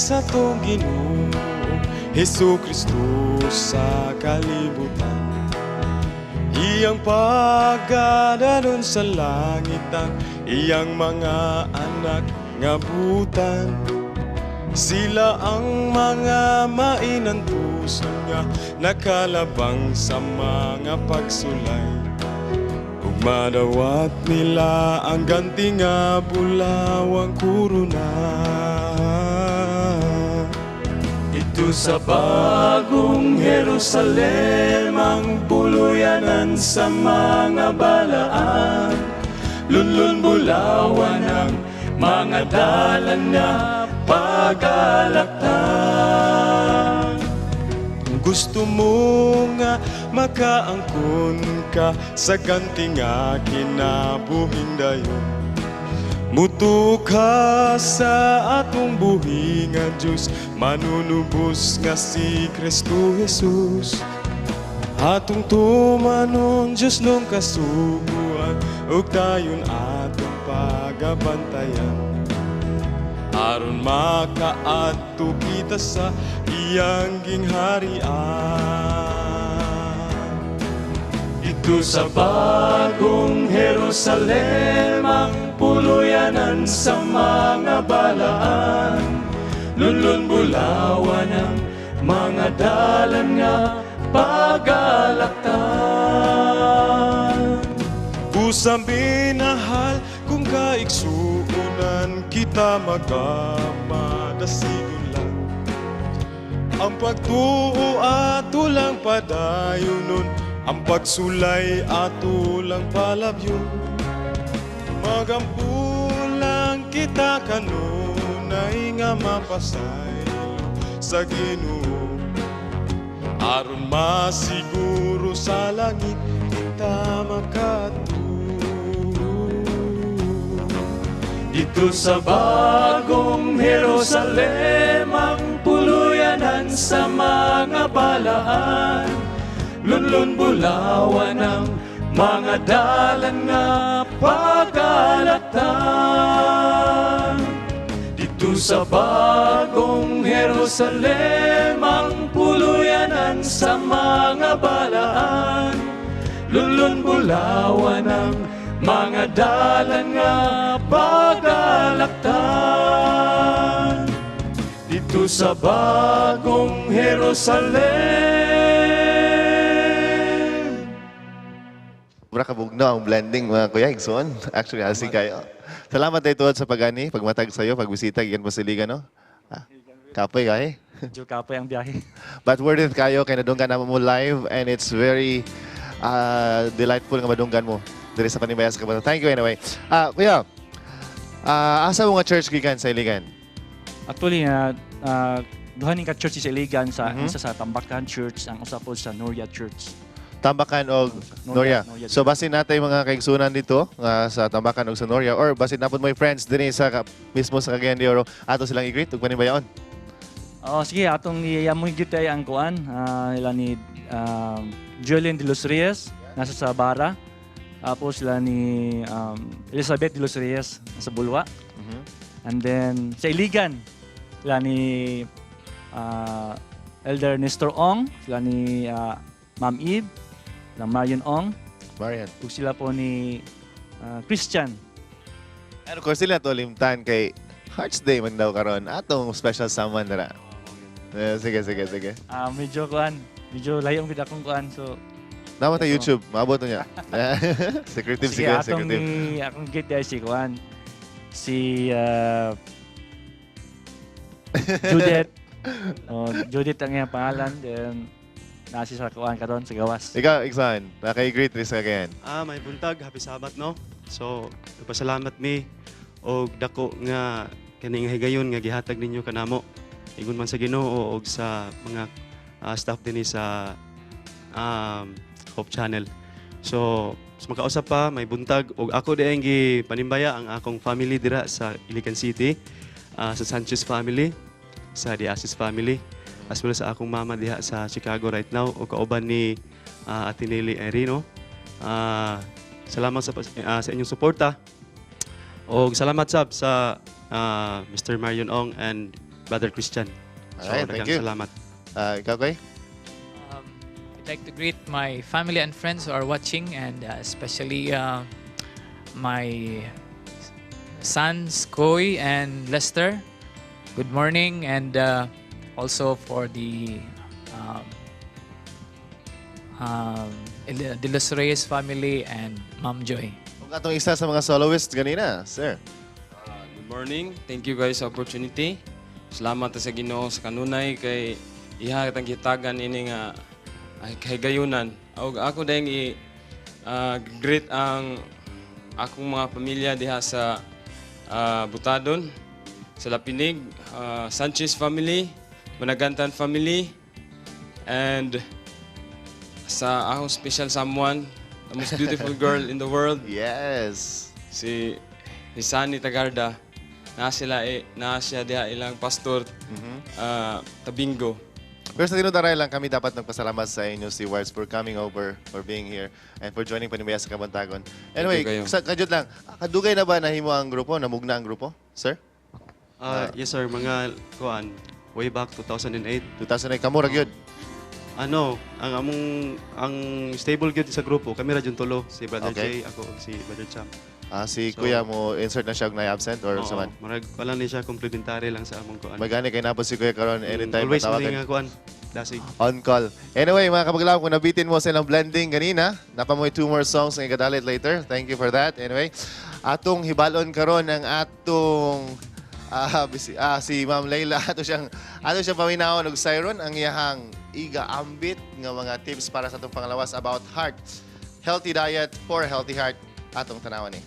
sa tong Ginoo Hesu Kristo sa kalibutan. Iyang pagadanon sa langit ang iyang mga anak nga butan. Sila ang mga mainantuson nga nakalabang sa mga pagsulay. Ug madawat nila ang ganti nga bulawang kuruna. Ito sa bagong Jerusalem ang puluyanan sa mga balaan. Lunlun bulawan ang mga dalan na pagalaktan. Gusto mo nga makaangkon ka sa ganti nga kinabuhing dayon. Muto ka sa atong buhi nga Diyos, manunubos nga si Kristo Jesus. Atong tumanon Diyos nung kasuguan, ug tayon atong pagabantayan. Aron makaadto kita sa iyang gingharian. Ito sa bagong Jerusalem ang puluyanan sa mga balaan. Lunlun bulawan ang mga dalan nga pagalaktan. Usang binahal kung kaiksuunan kita magamadasigon lang. Ang pagtuo ato lang padayunon, ang pagsulay ato lang palabyon. Magampulang kita kanunay nga mapasaylo sa Ginoo. Aron masiguro sa langit kita makatulog. Dito sa bagong Jerusalem ang puluyanan sa mga balaan. Lunlun bulawan ang mga dalan nga pagalaktan. Dito sa bagong Jerusalem ang puluyanan sa mga balaan. Lunlun bulawan ang mga dalan nga pagalaktan. Dito sa bagong Jerusalem. Kabugno ang blending mga kuya, Igsoon. Actually, asig kayo. Salamat tayo tuwad sa pagani, pagmatag sa'yo, pagbisita, iyan pasiligan, no? Kapoy kay. Medyo kapoy ang biyahe. But worth it kayo, kaya nadunggan naman mo live and it's very delightful nga madunggan mo diri sa Panibayas Kabataan. Thank you anyway. Kuya, asa mo nga church gikan sa Iligan? Actually, duhaning ka church sa Iligan, sa isa sa Tambakan Church, ang usa po sa Noria Church. Tambakan o Noria. So basin natin mga kaigsunan dito sa Tambakan o sa Noria or basin napon mo yung friends din sa mismo sa Cagayan de Oro ato silang i-greet ug panibayaon. Sige, atong iyamoy gyud tay ang kuan ila ni Julian de los Reyes nasa sa Bara. Tapos sila ni Elizabeth de los Reyes nasa Bulwa. And then sa Iligan sila ni Elder Nestor Ong, sila ni Ma'am Eve, ng Marion Ong. Marian. Ug sila po ni Christian. And of course sila to limtan kay Hearts Day man daw karon atong special someone dara. Sige. Medyo layo ang akong kuan so dapat ta YouTube, maabot niya. Secretive sige. Akong git ay si kuan. Si Judith. Judith ang iyang pangalan, then nasi sa kuan karon sa gawas. Ikaw, Iksan, nakay-greet rin sa Cagayan. May buntag, happy Sabat, no? So, nagpasalamat mi og dako nga kaning higayon nga gihatag ninyo kanamo. Ingon man sa Ginoo og sa mga staff dinhi sa Hope Channel. So, makausap pa, may buntag og ako diay gi panimbaya ang akong family dira sa Iligan City, sa Sanchez family, sa Diasis family, as well sa akong mama diha sa Chicago right now o kauban ni Ate Nelly Erino. Salamat sa inyong suporta. O salamat sab sa Mr. Marion Ong and Brother Christian. Alright, thank you. Salamat. Ikaw, Koy? I'd like to greet my family and friends who are watching, and especially my sons, Koy and Lester. Good morning, and also for the De Los Reyes family and Ma'am Joy. Kung atong isa sa mga soloists ganina, sir. Good morning. Thank you guys sa opportunity. Salamat sa Ginoo sa kanunay kay iha kitang gitagan ini nga kay gayunan. Ako dayang greet ang akong mga pamilya diha sa Butadon, sa Lapinig, Sanchez family, Managantan family, and sa akong special someone, the most beautiful girl in the world, Yes. si Sani Tagarda. Na siya diha ilang pastor Tabingo. Pero sa tinudaray lang, kami dapat nagpasalamat sa inyo, si Wards, for coming over, for being here, and for joining Panimbayas sa Kabantagon. Anyway, Thank you kayo. kajut lang, kadugay na ba nahimo ang grupo? Namugna ang grupo, sir? Yes sir, mga kuan, way back 2008. 2008, kamura gyud. Ano, ang stable gyud sa grupo, kami ra jud tulo, si Brother Okay. Jay, ako ug si Brother Cham. Si So- Kuya mo, insert na siya na absent or Oo, sa man? marag pala ni siya complementary lang sa among kuan. Magani kay napos si Kuya karon anytime Always matawagan. muli nga kuan. Dasig. On call. Anyway, mga kapaglaw, kung nabitin mo sa ilang blending kanina, napamoy 2 more songs nga ikadalit later. Thank you for that. Anyway, atong hibalon karon ang atong si Ma'am Layla ato siyang paminawon og siron ang iyahang iga-ambit nga mga tips para sa atong panglawas about heart. Healthy diet for a healthy heart atong tanawon ni.